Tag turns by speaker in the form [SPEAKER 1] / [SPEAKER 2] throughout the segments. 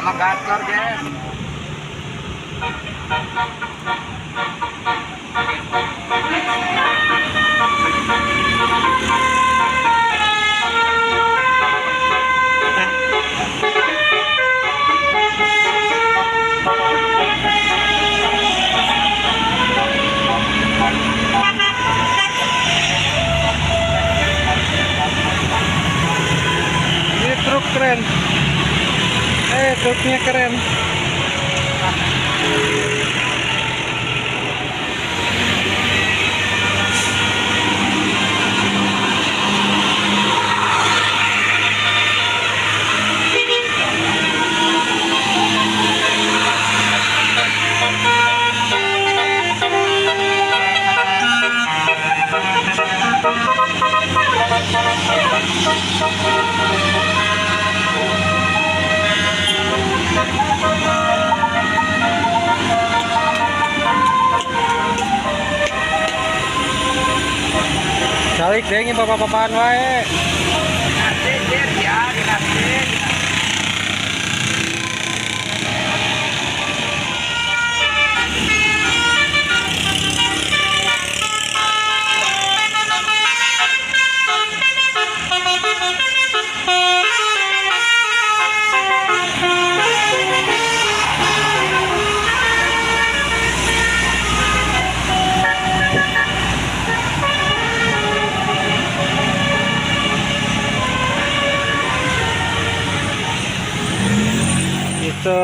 [SPEAKER 1] sama gacor guys.
[SPEAKER 2] Ini truk keren. Truknya keren. Calik deh, ini bapak-bapakan wae.
[SPEAKER 1] Dinasih ya, dinasih.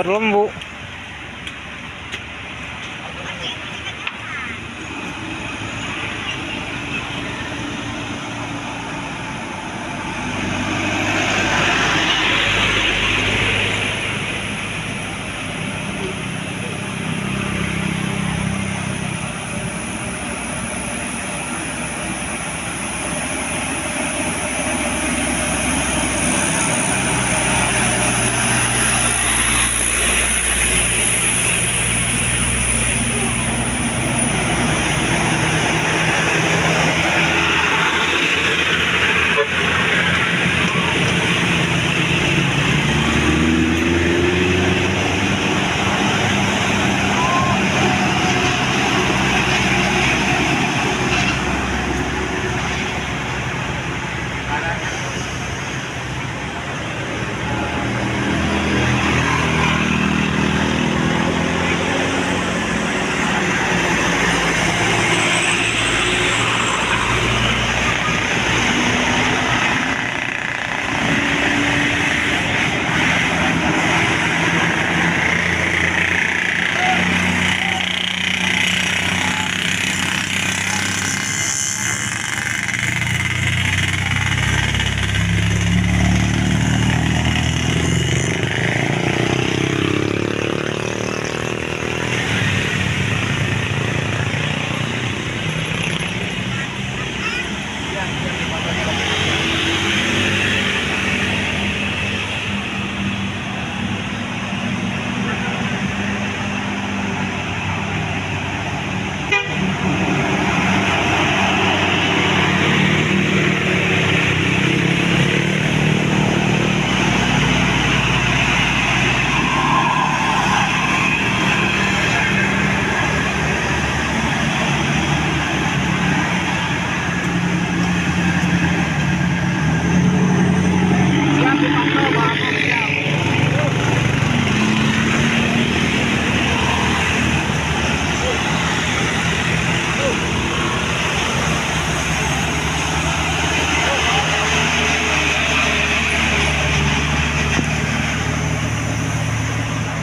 [SPEAKER 2] Lembu.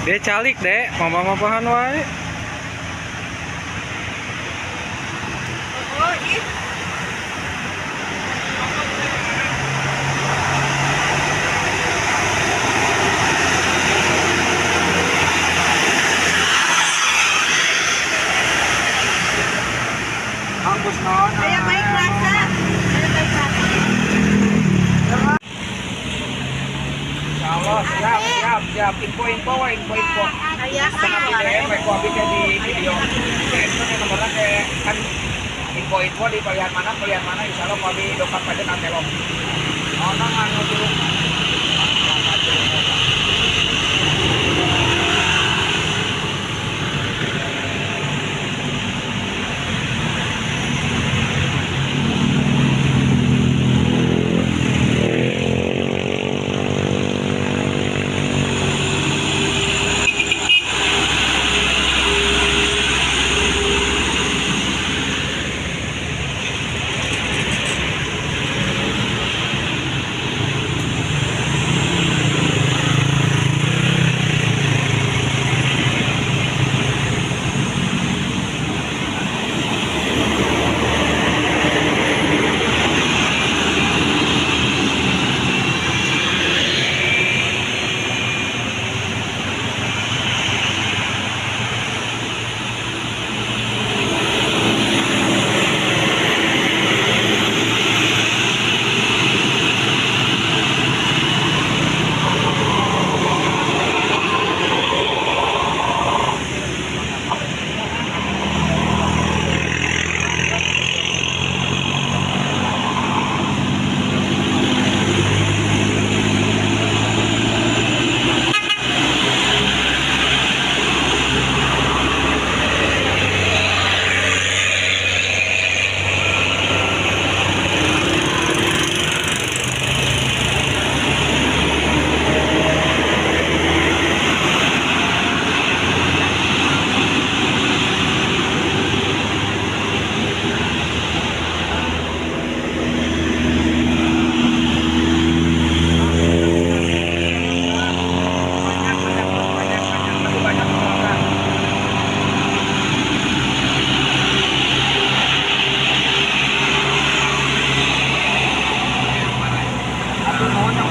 [SPEAKER 2] Dia calik dek, mama-mamahan wae.
[SPEAKER 1] Ambus non.
[SPEAKER 3] Saya baik rasa.
[SPEAKER 1] Allah, siap. Info.
[SPEAKER 3] Saya
[SPEAKER 1] Setengah BBM, baik gua bikin di video. Itu nih nomornya kayak kan info di pilihan mana, insya Allah gua di dokter pada nantelok. Oh, nang anu dulu.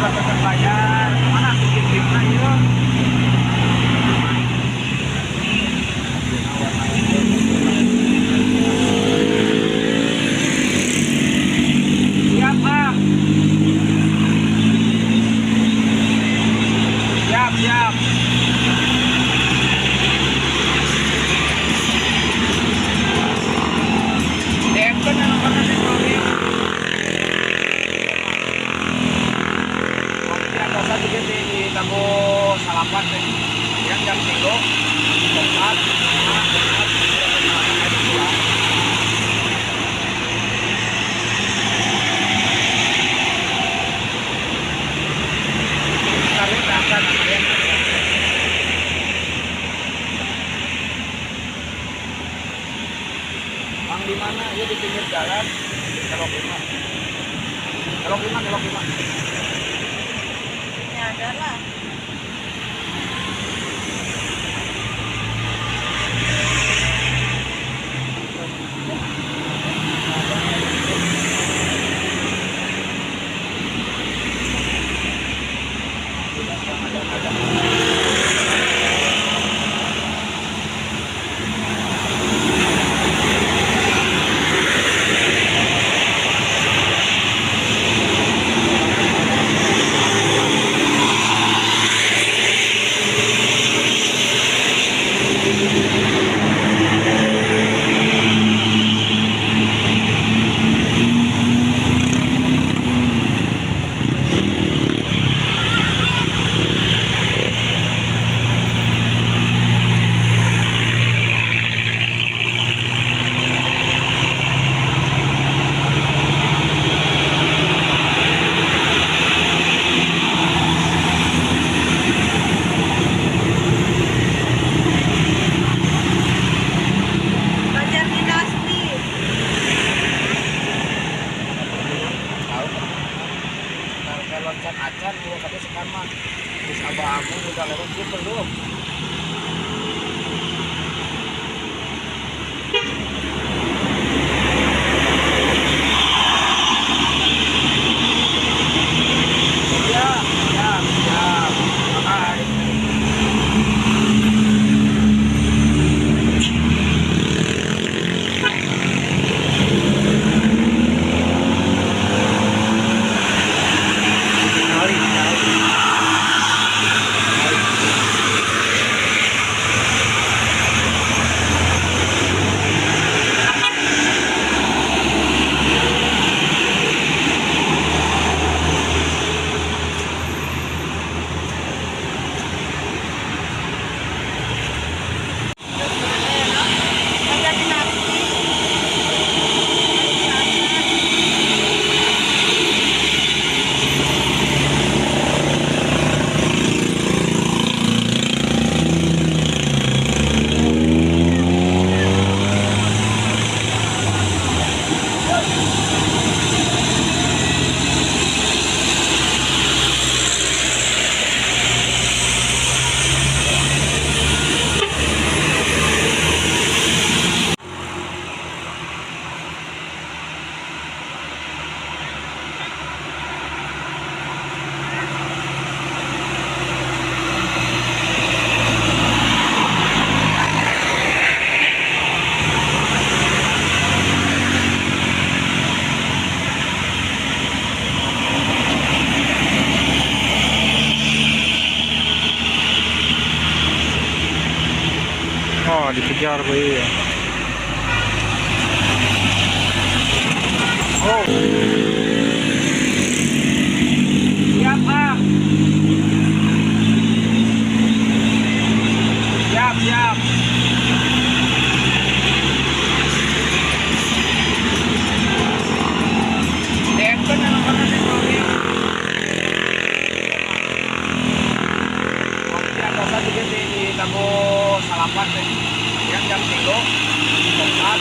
[SPEAKER 1] udah tetap bayar. Mana bikin timnya yuk? Siap, Pak. Siap, siap. DM kan yang pernah diproyek. Yang biasa juga di Tabo Salapan deh. Yang jam 3, tempat, Bang di mana? Ya di pinggir jalan. Kelok 5. Kelok 5, kelok 5.
[SPEAKER 3] Ini adalah Banjar Dinasti.
[SPEAKER 1] Kalau loncat acan gua tadi sekarang mah terus abang udah lewat gitu belum. Ya, ya, ya. Makasih.
[SPEAKER 3] Banjar Dinasti.
[SPEAKER 2] Oh, dikejar boy.
[SPEAKER 1] Oh. Siap, Pak. Siap, siap. DM kan yang pernah diproyek. Yang biasa juga di Tabo Salapan deh. Yang jam 3, tempat,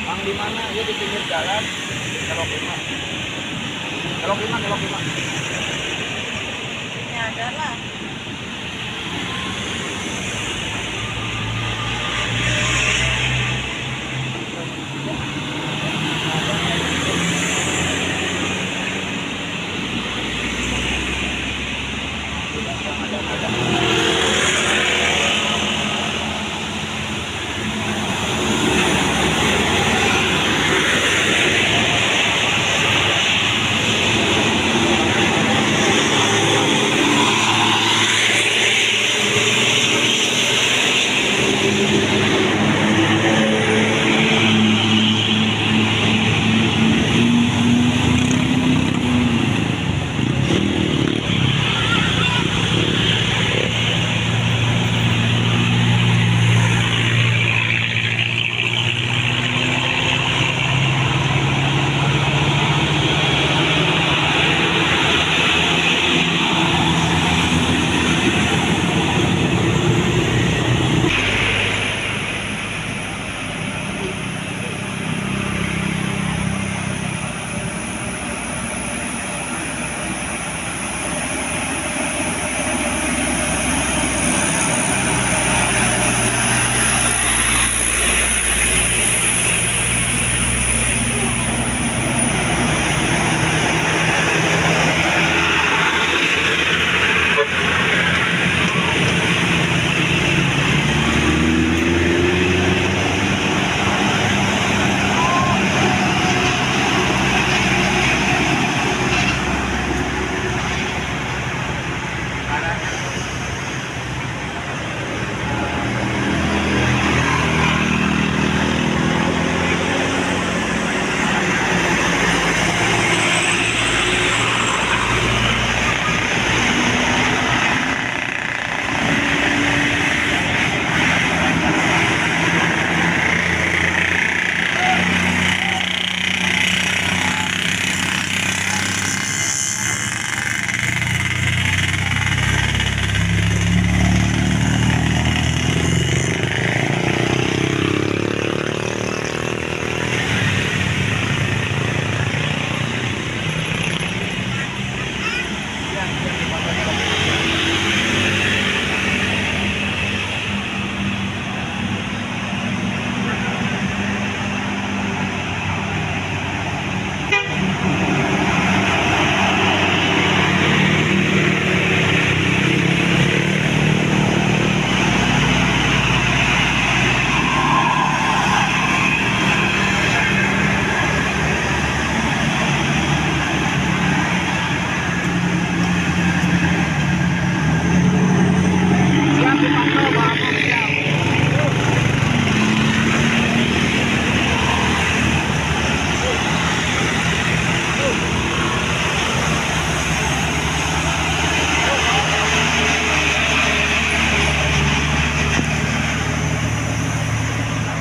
[SPEAKER 1] Bang di mana? Ya di pinggir jalan. Kelok 5. Kelok 5, kelok 5.
[SPEAKER 3] Ini ada lah.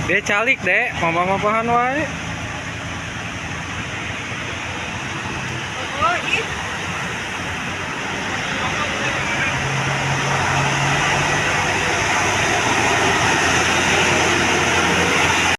[SPEAKER 2] Dia calik dek, mama-mamahan wae.